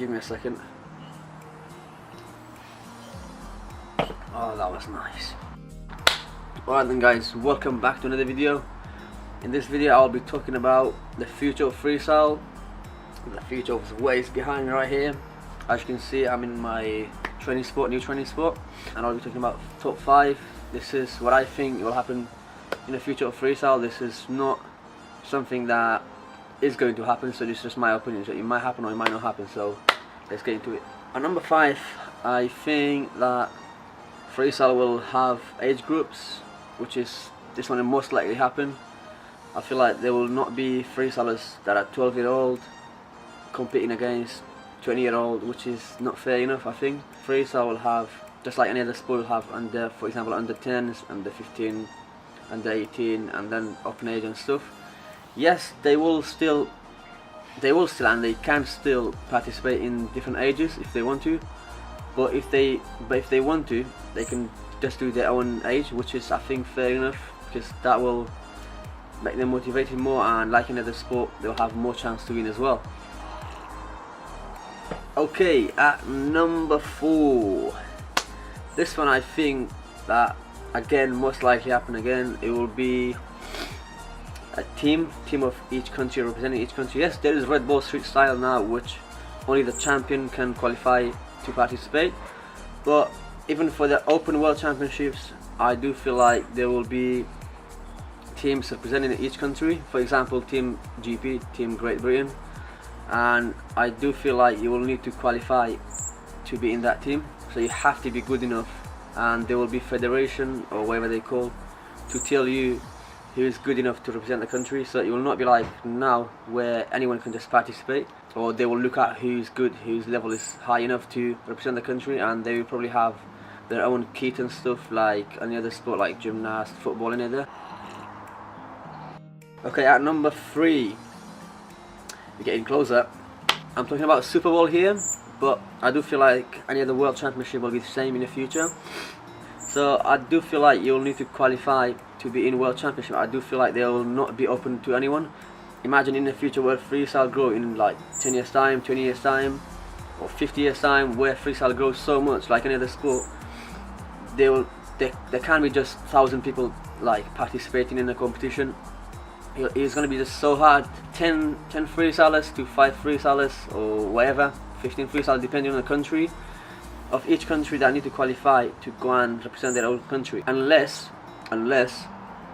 give me a second. Oh, that was nice. Alright then guys, welcome back to another video. In this video I'll be talking about the future of Freestyle, the future of what is behind me right here. As you can see, I'm in my new training sport, and I'll be talking about top 5. This is what I think will happen in the future of Freestyle. This is not something that is going to happen, so this is just my opinion. So it might happen or it might not happen, so let's get into it. At number 5, I think that Freestyle will have age groups, which is this one will most likely happen. I feel like there will not be freestylers that are 12-year-old competing against 20-year-old, which is not fair enough. I think Freestyle will have, just like any other sport, will have under, for example, under 10s, under 15, under 18, and then open age and stuff. Yes, they will still and they can still participate in different ages if they want to. But if they want to, they can just do their own age, which is, I think, fair enough, because that will make them motivated more, and like in other sport, they'll have more chance to win as well. Okay, at number 4, this one I think that again most likely happen again. It will be a team of each country representing each country. Yes, there is Red Bull Street Style now, which only the champion can qualify to participate, but even for the Open World Championships, I do feel like there will be teams representing each country. For example, Team GP, Team Great Britain, and I do feel like you will need to qualify to be in that team, so you have to be good enough, and there will be federation or whatever they call to tell you who is good enough to represent the country. So it will not be like now where anyone can just participate, or they will look at who's good, whose level is high enough to represent the country, and they will probably have their own kit and stuff like any other sport, like gymnast, football, any other. Okay, at number 3, we're getting closer. I'm talking about Super Bowl here, but I do feel like any other World Championship will be the same in the future. So I do feel like you'll need to qualify to be in World Championship. I do feel like they will not be open to anyone. Imagine in the future where Freestyle grow in like 10 years time, 20 years time, or 50 years time, where Freestyle grows so much like any other sport. There can be just 1,000 people like participating in the competition. It's going to be just so hard. 10 freestylers to 5 freestylers or whatever, 15 freestylers depending on the country of each country that need to qualify to go and represent their own country, unless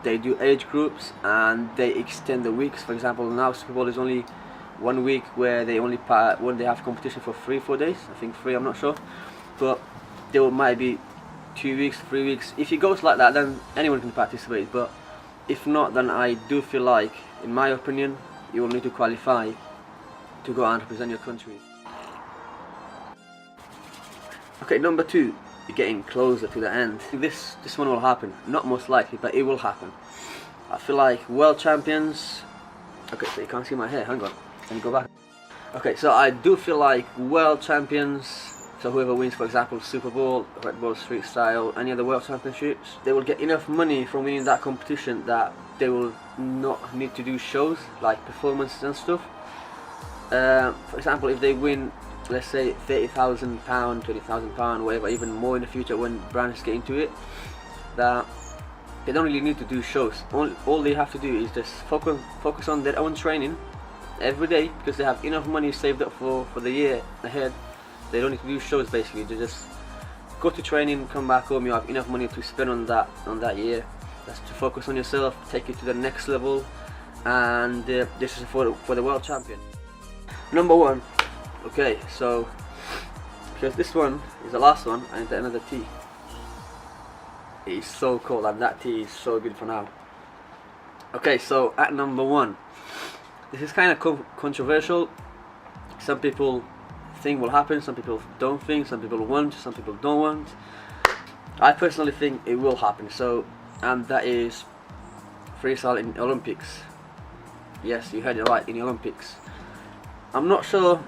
they do age groups and they extend the weeks. For example, now Super Bowl is only 1 week, where they only when they have competition for 3-4 days. I think 3, I'm not sure, but there might be 2 weeks, 3 weeks. If it goes like that, then anyone can participate, but if not, then I do feel like, in my opinion, you will need to qualify to go and represent your country. Okay, number 2, you're getting closer to the end. This one will happen, not most likely, but it will happen. I feel like world champions. Okay, so you can't see my hair. Hang on, let me go back. Okay, so I do feel like world champions. So whoever wins, for example, Super Bowl, Red Bull Street Style, any other World Championships, they will get enough money from winning that competition that they will not need to do shows like performances and stuff. For example, if they win, let's say £30,000, £20,000, whatever, even more in the future when brands get into it, that they don't really need to do shows. All they have to do is just focus on their own training every day, because they have enough money saved up for the year ahead. They don't need to do shows basically. They just go to training, come back home. You have enough money to spend on that year. That's to focus on yourself, take it to the next level, and this is for the world champion. Number 1. Okay, so because this one is the last one, I need another tea. It's so cold, and that tea is so good for now. Okay, so at number 1, this is kind of controversial. Some people think will happen, some people don't think, some people want, some people don't want. I personally think it will happen. So, and that is Freestyle in Olympics. Yes, you heard it right, in the Olympics. I'm not sure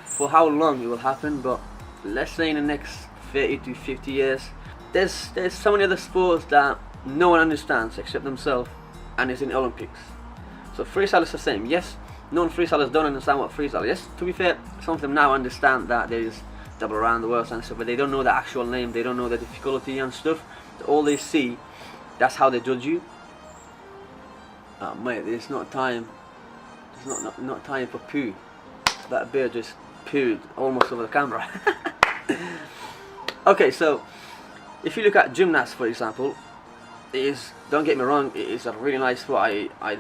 for how long it will happen, but let's say in the next 30 to 50 years. There's so many other sports that no one understands except themselves, and it's in the Olympics. So Freestyle is the same. Yes, non-freestylers don't understand what freestyle is. To be fair, some of them now understand that there is double around the world and stuff, but they don't know the actual name, they don't know the difficulty and stuff. So all they see, that's how they judge you. Oh mate, there's not time. There's not time for poo. That bear just pooed almost over the camera. Okay, so if you look at gymnasts, for example, it is, don't get me wrong, it is a really nice sport. I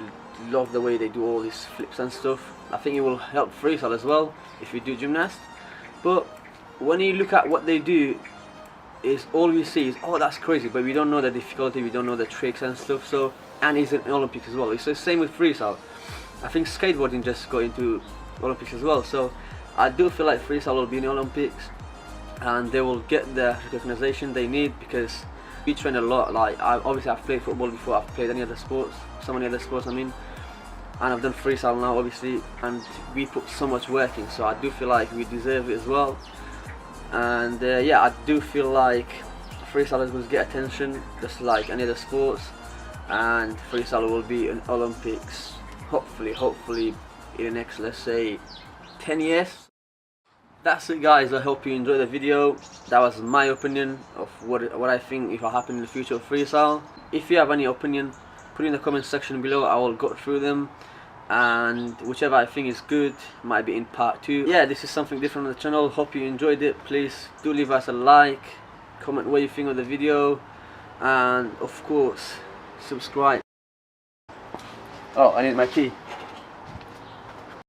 love the way they do all these flips and stuff. I think it will help freestyle as well if you do gymnast. But when you look at what they do, is all we see is, oh, that's crazy, but we don't know the difficulty, we don't know the tricks and stuff. So, and he's in Olympics as well. It's the same with freestyle. I think skateboarding just got into Olympics as well. So I do feel like freestyle will be in the Olympics, and they will get the recognition they need, because we train a lot. Like obviously I've played football before, I've played any other sports, so many other sports I mean, and I've done freestyle now obviously, and we put so much work in, so I do feel like we deserve it as well. And yeah, I do feel like freestylers will get attention just like any other sports, and freestyle will be in Olympics hopefully in the next, let's say, 10 years. That's it guys, I hope you enjoyed the video. That was my opinion of what I think if will happen in the future of freestyle. If you have any opinion, put it in the comment section below. I will go through them, and whichever I think is good might be in part 2. Yeah, this is something different on the channel. Hope you enjoyed it. Please do leave us a like, comment what you think of the video, and of course subscribe. Oh, I need my key.